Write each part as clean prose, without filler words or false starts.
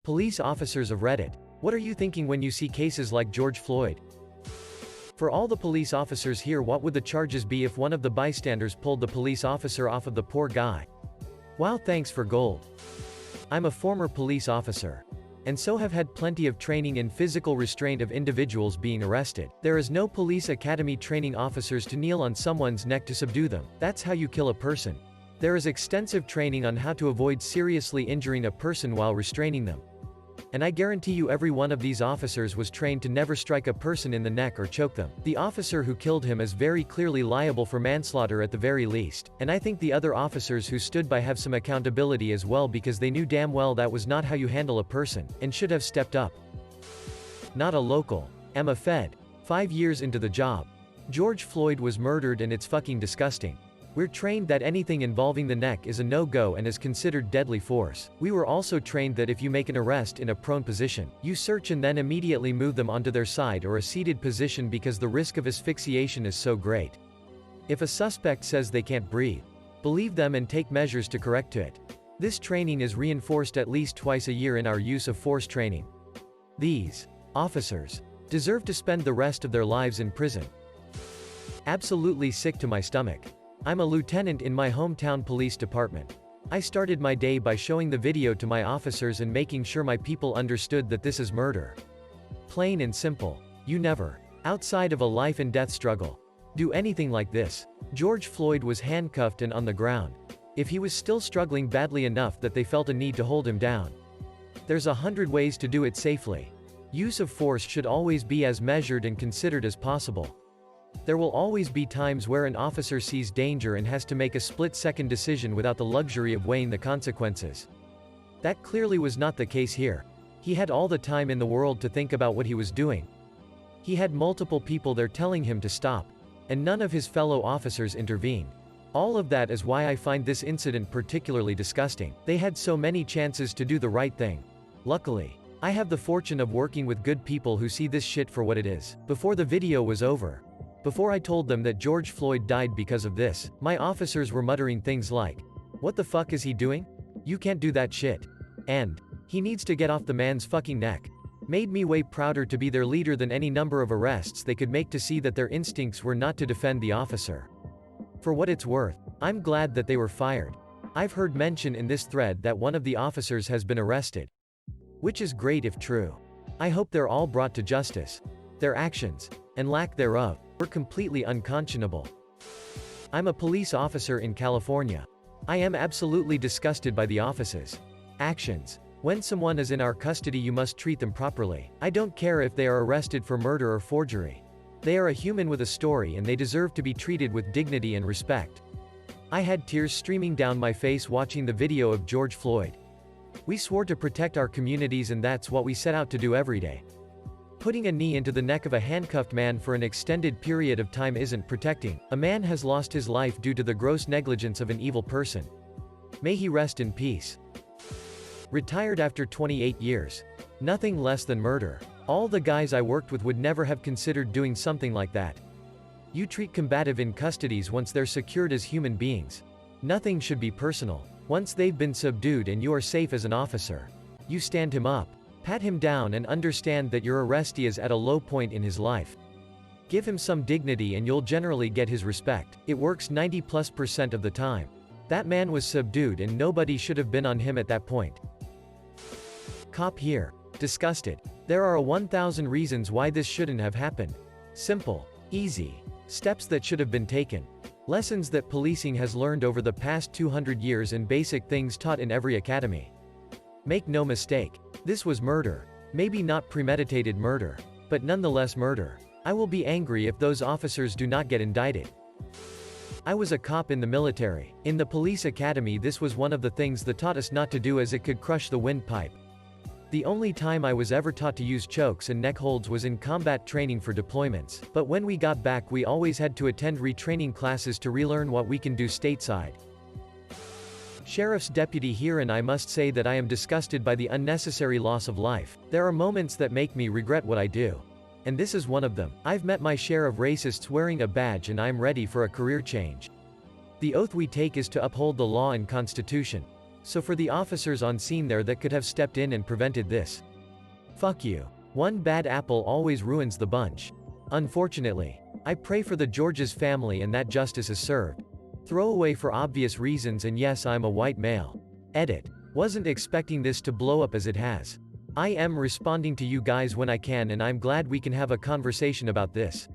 Police officers of Reddit, what are you thinking when you see cases like George Floyd? For all the police officers here, what would the charges be if one of the bystanders pulled the police officer off of the poor guy? Wow, thanks for gold. I'm a former police officer. And so have had plenty of training in physical restraint of individuals being arrested. There is no police academy training officers to kneel on someone's neck to subdue them. That's how you kill a person. There is extensive training on how to avoid seriously injuring a person while restraining them. And I guarantee you every one of these officers was trained to never strike a person in the neck or choke them. The officer who killed him is very clearly liable for manslaughter at the very least, and I think the other officers who stood by have some accountability as well, because they knew damn well that was not how you handle a person, and should have stepped up. Not a local. Am a Fed. 5 years into the job. George Floyd was murdered and it's fucking disgusting. We're trained that anything involving the neck is a no-go and is considered deadly force. We were also trained that if you make an arrest in a prone position, you search and then immediately move them onto their side or a seated position because the risk of asphyxiation is so great. If a suspect says they can't breathe, believe them and take measures to correct it. This training is reinforced at least twice a year in our use of force training. These officers deserve to spend the rest of their lives in prison. Absolutely sick to my stomach. I'm a lieutenant in my hometown police department. I started my day by showing the video to my officers and making sure my people understood that this is murder. Plain and simple. You never, outside of a life and death struggle, do anything like this. George Floyd was handcuffed and on the ground. If he was still struggling badly enough that they felt a need to hold him down. There's 100 ways to do it safely. Use of force should always be as measured and considered as possible. There will always be times where an officer sees danger and has to make a split-second decision without the luxury of weighing the consequences. That clearly was not the case here. He had all the time in the world to think about what he was doing. He had multiple people there telling him to stop, and none of his fellow officers intervened. All of that is why I find this incident particularly disgusting. They had so many chances to do the right thing. Luckily, I have the fortune of working with good people who see this shit for what it is. Before the video was over, before I told them that George Floyd died because of this, my officers were muttering things like, "What the fuck is he doing? You can't do that shit." And, "He needs to get off the man's fucking neck." Made me way prouder to be their leader than any number of arrests they could make to see that their instincts were not to defend the officer. For what it's worth, I'm glad that they were fired. I've heard mention in this thread that one of the officers has been arrested. Which is great if true. I hope they're all brought to justice. Their actions, and lack thereof, were completely unconscionable. I'm a police officer in California. I am absolutely disgusted by the office's actions. When someone is in our custody, you must treat them properly. I don't care if they are arrested for murder or forgery. They are a human with a story and they deserve to be treated with dignity and respect. I had tears streaming down my face watching the video of George Floyd. We swore to protect our communities and that's what we set out to do every day. Putting a knee into the neck of a handcuffed man for an extended period of time isn't protecting. A man has lost his life due to the gross negligence of an evil person. May he rest in peace. Retired after 28 years. Nothing less than murder. All the guys I worked with would never have considered doing something like that. You treat combative in custodies once they're secured as human beings. Nothing should be personal. Once they've been subdued and you are safe as an officer, you stand him up. Pat him down and understand that your arrestee is at a low point in his life. Give him some dignity and you'll generally get his respect. It works 90+% of the time. That man was subdued and nobody should have been on him at that point. Cop here. Disgusted. There are 1,000 reasons why this shouldn't have happened. Simple. Easy. Steps that should have been taken. Lessons that policing has learned over the past 200 years and basic things taught in every academy. Make no mistake. This was murder. Maybe not premeditated murder, but nonetheless murder. I will be angry if those officers do not get indicted. I was a cop in the military. In the police academy, this was one of the things that taught us not to do, as it could crush the windpipe. The only time I was ever taught to use chokes and neck holds was in combat training for deployments, but when we got back we always had to attend retraining classes to relearn what we can do stateside. Sheriff's deputy here, and I must say that I am disgusted by the unnecessary loss of life. There are moments that make me regret what I do. And this is one of them. I've met my share of racists wearing a badge and I'm ready for a career change. The oath we take is to uphold the law and Constitution. So for the officers on scene there that could have stepped in and prevented this. Fuck you. One bad apple always ruins the bunch. Unfortunately. I pray for the George's family and that justice is served. Throwaway for obvious reasons, and yes, I'm a white male. Edit. Wasn't expecting this to blow up as it has. I am responding to you guys when I can, and I'm glad we can have a conversation about this.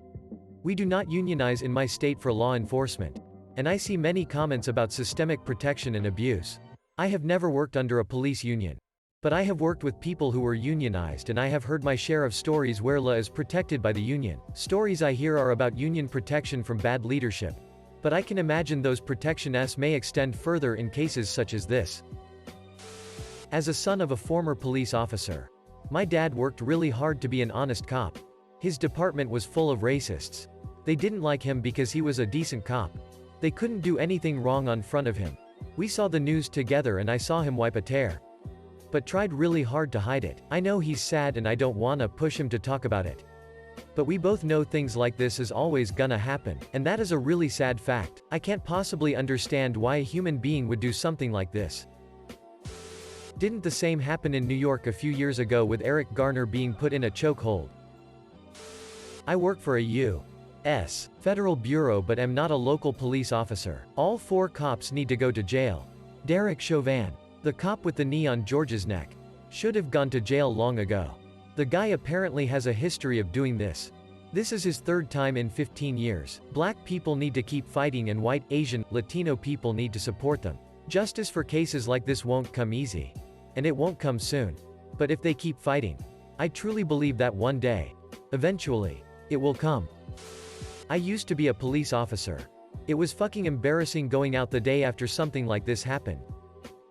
We do not unionize in my state for law enforcement. And I see many comments about systemic protection and abuse. I have never worked under a police union. But I have worked with people who were unionized, and I have heard my share of stories where law is protected by the union. Stories I hear are about union protection from bad leadership. But I can imagine those protections may extend further in cases such as this. As a son of a former police officer, my dad worked really hard to be an honest cop. His department was full of racists. They didn't like him because he was a decent cop. They couldn't do anything wrong on front of him. We saw the news together and I saw him wipe a tear. But tried really hard to hide it. I know he's sad and I don't wanna push him to talk about it. But we both know things like this is always gonna happen, and that is a really sad fact. I can't possibly understand why a human being would do something like this. Didn't the same happen in New York a few years ago with Eric Garner being put in a chokehold? I work for a U.S. federal bureau but am not a local police officer. All 4 cops need to go to jail. Derek Chauvin, the cop with the knee on George's neck, should have gone to jail long ago. The guy apparently has a history of doing this. This is his 3rd time in 15 years. Black people need to keep fighting, and white, Asian, Latino people need to support them. Justice for cases like this won't come easy. And it won't come soon. But if they keep fighting, I truly believe that one day, eventually, it will come. I used to be a police officer. It was fucking embarrassing going out the day after something like this happened.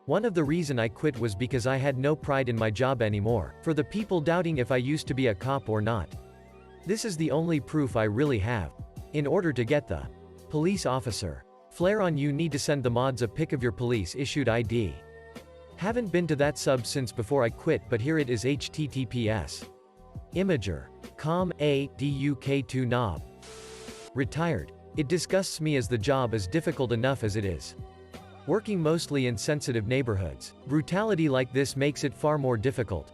One of the reason I quit was because I had no pride in my job anymore, for the people doubting if I used to be a cop or not. This is the only proof I really have. In order to get the police officer flare on, you need to send the mods a pic of your police issued ID. Haven't been to that sub since before I quit, but here it is: https imager.com aduk2 knob. Retired. It disgusts me as the job is difficult enough as it is. Working mostly in sensitive neighborhoods, brutality like this makes it far more difficult.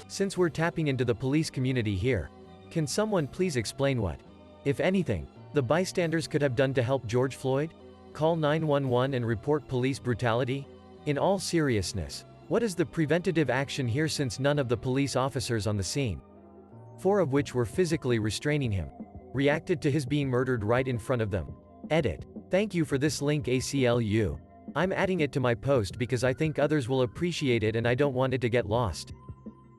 Since we're tapping into the police community here, can someone please explain what, if anything, the bystanders could have done to help George Floyd? Call 911 and report police brutality? In all seriousness, what is the preventative action here, since none of the police officers on the scene, 4 of which were physically restraining him, reacted to his being murdered right in front of them? Edit. Thank you for this link, ACLU. I'm adding it to my post because I think others will appreciate it and I don't want it to get lost.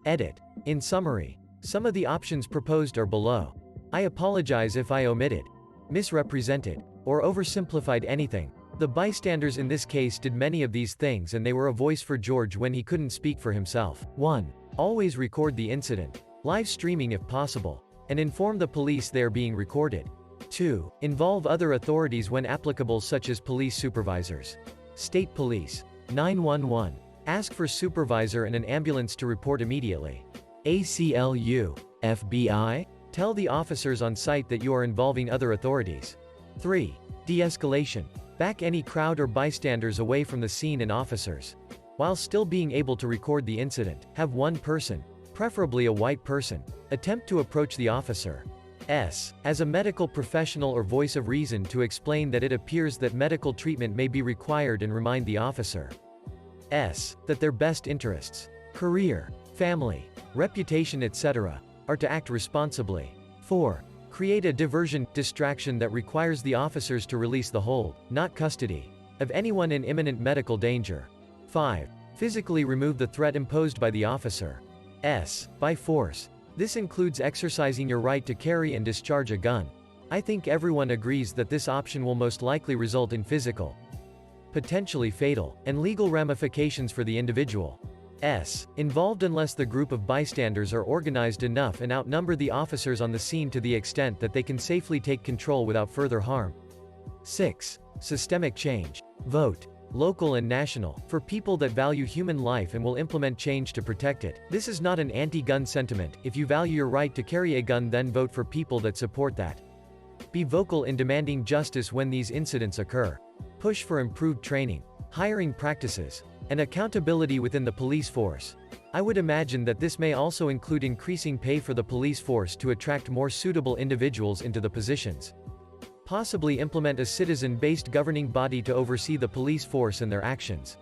Edit. In summary, some of the options proposed are below. I apologize if I omitted, misrepresented, or oversimplified anything. The bystanders in this case did many of these things, and they were a voice for George when he couldn't speak for himself. 1. Always record the incident, live streaming if possible, and inform the police they are being recorded. 2. Involve other authorities when applicable, such as police supervisors, state police, 911. Ask for supervisor and an ambulance to report immediately. ACLU, FBI? Tell the officers on site that you are involving other authorities. 3. De-escalation. Back any crowd or bystanders away from the scene and officers. While still being able to record the incident, have one person, preferably a white person, attempt to approach the officer as a medical professional or voice of reason to explain that it appears that medical treatment may be required, and remind the officer that their best interests, career, family, reputation, etc., are to act responsibly. 4. Create a distraction that requires the officers to release the hold, not custody, of anyone in imminent medical danger. 5. Physically remove the threat imposed by the officer by force. This includes exercising your right to carry and discharge a gun. I think everyone agrees that this option will most likely result in physical, potentially fatal, and legal ramifications for the individual involved unless the group of bystanders are organized enough and outnumber the officers on the scene to the extent that they can safely take control without further harm. 6. Systemic change. Vote, local and national, for people that value human life and will implement change to protect it. This is not an anti-gun sentiment. If you value your right to carry a gun, then vote for people that support that. Be vocal in demanding justice when these incidents occur. Push for improved training. hiring practices, and accountability within the police force. I would imagine that this may also include increasing pay for the police force to attract more suitable individuals into the positions. Possibly implement a citizen-based governing body to oversee the police force and their actions.